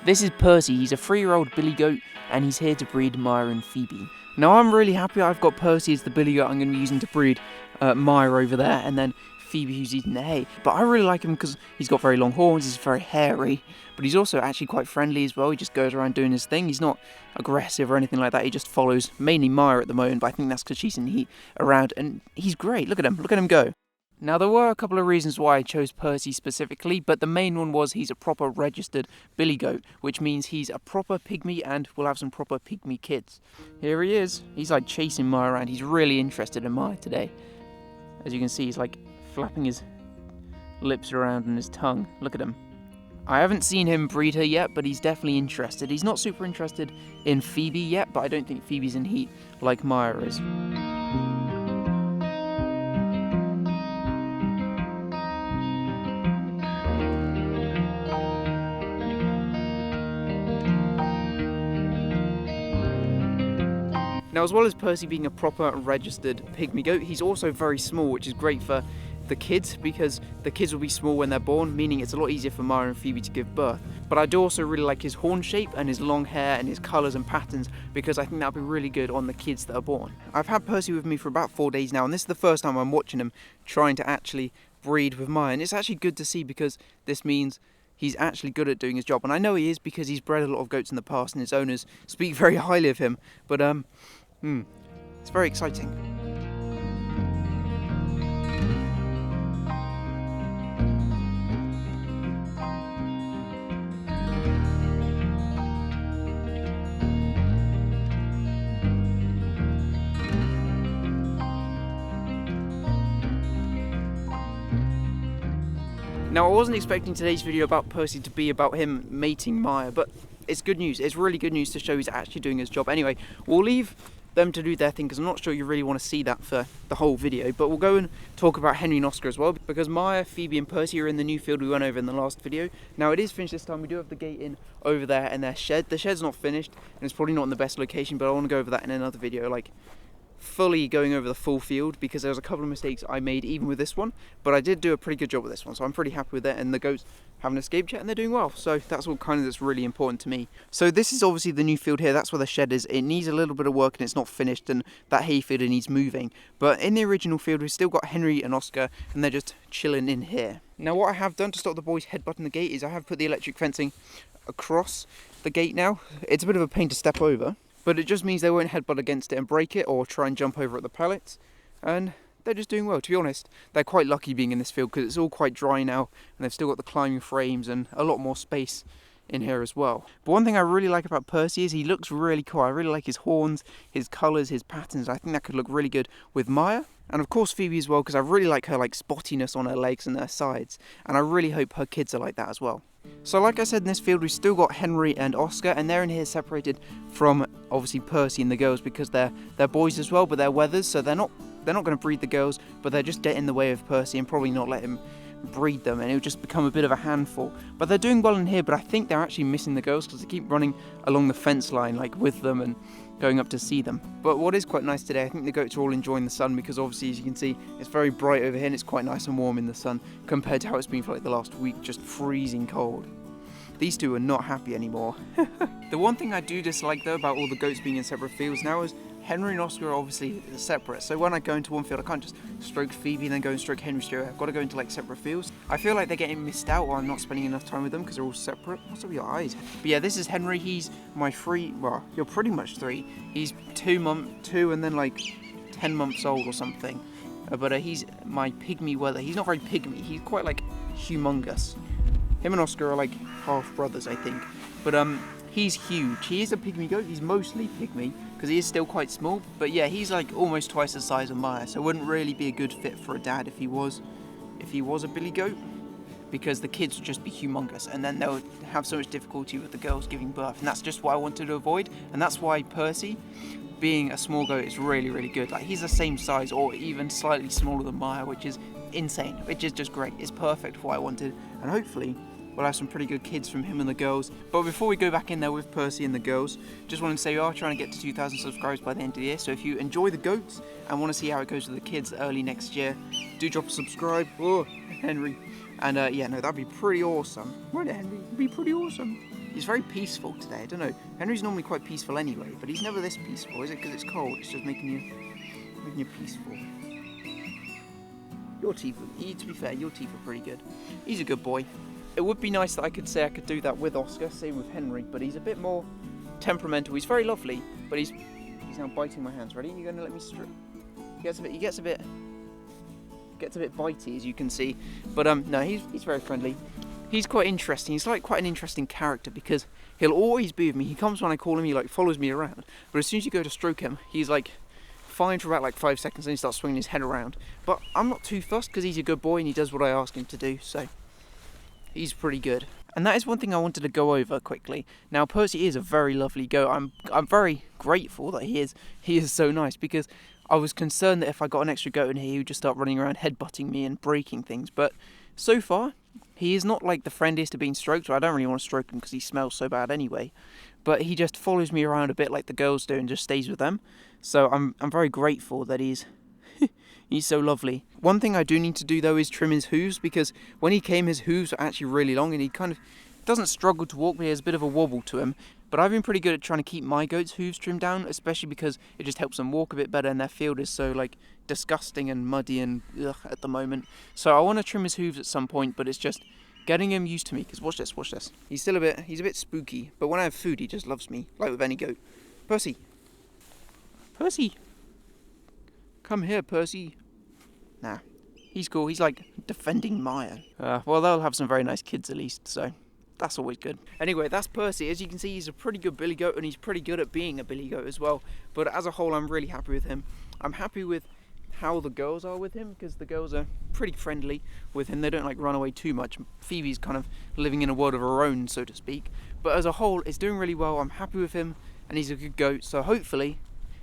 This is Percy, he's a 3-year-old billy goat and he's here to breed Maya and Phoebe. Now I'm really happy I've got Percy as the billy goat I'm going to be using to breed Maya over there, and then Phoebe who's eating the hay. But I really like him because he's got very long horns, he's very hairy, but he's also actually quite friendly as well. He just goes around doing his thing. He's not aggressive or anything like that. He just follows mainly Maya at the moment, but I think that's because she's in heat around, and he's great. Look at him go. Now there were a couple of reasons why I chose Percy specifically, but the main one was he's a proper registered billy goat, which means he's a proper pygmy and will have some proper pygmy kids. Here he is. He's like chasing Maya around. He's really interested in Maya today. As you can see, he's like flapping his lips around and his tongue. Look at him. I haven't seen him breed her yet, but he's definitely interested. He's not super interested in Phoebe yet, but I don't think Phoebe's in heat like Maya is. Now, as well as Percy being a proper registered pygmy goat, he's also very small, which is great for the kids because the kids will be small when they're born, meaning it's a lot easier for Maya and Phoebe to give birth. But I do also really like his horn shape and his long hair and his colours and patterns because I think that'll be really good on the kids that are born. I've had Percy with me for about 4 days now, and this is the first time I'm watching him trying to actually breed with Maya, and it's actually good to see because this means he's actually good at doing his job. And I know he is because he's bred a lot of goats in the past and his owners speak very highly of him, but it's very exciting. Now, I wasn't expecting today's video about Percy to be about him mating Maya, but it's good news. It's really good news to show he's actually doing his job. Anyway, we'll leave them to do their thing because I'm not sure you really want to see that for the whole video, but we'll go and talk about Henry and Oscar as well because Maya, Phoebe and Percy are in the new field we went over in the last video. Now it is finished this time. We do have the gate in over there and their shed. The shed's not finished and it's probably not in the best location, but I want to go over that in another video, like fully going over the full field, because there was a couple of mistakes I made even with this one, but I did do a pretty good job with this one, so I'm pretty happy with it, and the goats haven't escaped yet and they're doing well, so that's all kind of that's really important to me. So this is obviously the new field here. That's where the shed is. It needs a little bit of work and it's not finished, and that hay feeder needs moving, but in the original field we've still got Henry and Oscar and they're just chilling in here. Now what I have done to stop the boys headbutting the gate is I have put the electric fencing across the gate now. It's a bit of a pain to step over, but it just means they won't headbutt against it and break it or try and jump over at the pallets, and they're just doing well. To be honest, they're quite lucky being in this field because it's all quite dry now and they've still got the climbing frames and a lot more space in here as well. But one thing I really like about Percy is he looks really cool. I really like his horns, his colours, his patterns. I think that could look really good with Maya. And of course Phoebe as well, because I really like her like spottiness on her legs and her sides, and I really hope her kids are like that as well. So like I said, in this field we've still got Henry and Oscar, and they're in here separated from obviously Percy and the girls because they're boys as well, but they're wethers, so they're not going to breed the girls, but they're just getting in the way of Percy and probably not let him breed them, and it'll just become a bit of a handful. But they're doing well in here, but I think they're actually missing the girls because they keep running along the fence line like with them and going up to see them. But what is quite nice today, I think the goats are all enjoying the sun because obviously, as you can see, it's very bright over here and it's quite nice and warm in the sun compared to how it's been for like the last week, just freezing cold. These two are not happy anymore. The one thing I do dislike though about all the goats being in separate fields now is Henry and Oscar are obviously separate, so when I go into one field I can't just stroke Phoebe and then go and stroke Henry straight away. I've got to go into like separate fields. I feel like they're getting missed out or I'm not spending enough time with them because they're all separate. What's up with your eyes? But yeah, this is Henry. He's my well, you're pretty much 3. He's 2 and then like 10 months old or something. But he's my pygmy wether. He's not very pygmy, he's quite like humongous. Him and Oscar are like half brothers, I think. But he's huge. He is a pygmy goat. He's mostly pygmy because he is still quite small. But yeah, he's like almost twice the size of Maya, so wouldn't really be a good fit for a dad if he was a billy goat, because the kids would just be humongous and then they would have so much difficulty with the girls giving birth, and that's just what I wanted to avoid. And that's why Percy, being a small goat, is really, really good. Like, he's the same size or even slightly smaller than Maya, which is insane, which is just great. It's perfect for what I wanted, and hopefully we'll have some pretty good kids from him and the girls. But before we go back in there with Percy and the girls, just wanted to say we are trying to get to 2,000 subscribers by the end of the year, so if you enjoy the goats and want to see how it goes with the kids early next year, do drop a subscribe. Oh, Henry. And yeah, no, that'd be pretty awesome. Won't it, Henry? It'd be pretty awesome. He's very peaceful today. I don't know. Henry's normally quite peaceful anyway, but he's never this peaceful. Is it because it's cold? It's just making you peaceful. Your teeth, to be fair, your teeth are pretty good. He's a good boy. It would be nice that I could say I could do that with Oscar, same with Henry, but he's a bit more temperamental. He's very lovely, but he's now biting my hands. Ready? You're going to let me strip? He gets a bit bitey, as you can see. But no, he's very friendly. He's quite interesting. He's like quite an interesting character because he'll always be with me. He comes when I call him. He like follows me around. But as soon as you go to stroke him, he's like fine for about like 5 seconds, and he starts swinging his head around. But I'm not too fussed because he's a good boy and he does what I ask him to do. So he's pretty good. And that is one thing I wanted to go over quickly. Now, Percy is a very lovely goat. I'm very grateful that he is so nice, because I was concerned that if I got an extra goat in here, he would just start running around headbutting me and breaking things. But so far, he is not like the friendliest to being stroked. So I don't really want to stroke him because he smells so bad anyway. But he just follows me around a bit like the girls do and just stays with them. So I'm very grateful that he's so lovely. One thing I do need to do though is trim his hooves, because when he came his hooves were actually really long and he kind of doesn't struggle to walk, but he has a bit of a wobble to him. But I've been pretty good at trying to keep my goats' hooves trimmed down, especially because it just helps them walk a bit better, and their field is so like disgusting and muddy and ugh at the moment. So I want to trim his hooves at some point, but it's just getting him used to me, because watch this. He's a bit spooky, but when I have food he just loves me, like with any goat. Percy! Come here, Percy. Nah, he's cool. He's like defending Maya. Well, they'll have some very nice kids at least, so that's always good. Anyway, that's Percy. As you can see, he's a pretty good billy goat, and he's pretty good at being a billy goat as well. But as a whole, I'm really happy with him. I'm happy with how the girls are with him, because the girls are pretty friendly with him. They don't like run away too much. Phoebe's kind of living in a world of her own, so to speak. But as a whole, it's doing really well. I'm happy with him, and he's a good goat. So hopefully,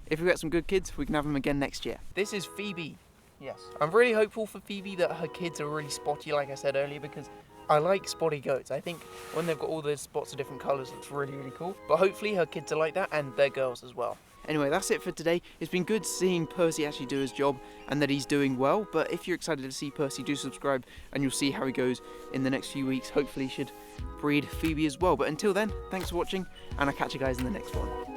if we get some good kids, we can have him again next year. This is Phoebe. Yes. I'm really hopeful for Phoebe that her kids are really spotty, like I said earlier, because I like spotty goats. I think when they've got all the spots of different colours, it's really, really cool. But hopefully her kids are like that, and they're girls as well. Anyway, that's it for today. It's been good seeing Percy actually do his job and that he's doing well. But if you're excited to see Percy, do subscribe and you'll see how he goes in the next few weeks. Hopefully he should breed Phoebe as well. But until then, thanks for watching, and I'll catch you guys in the next one.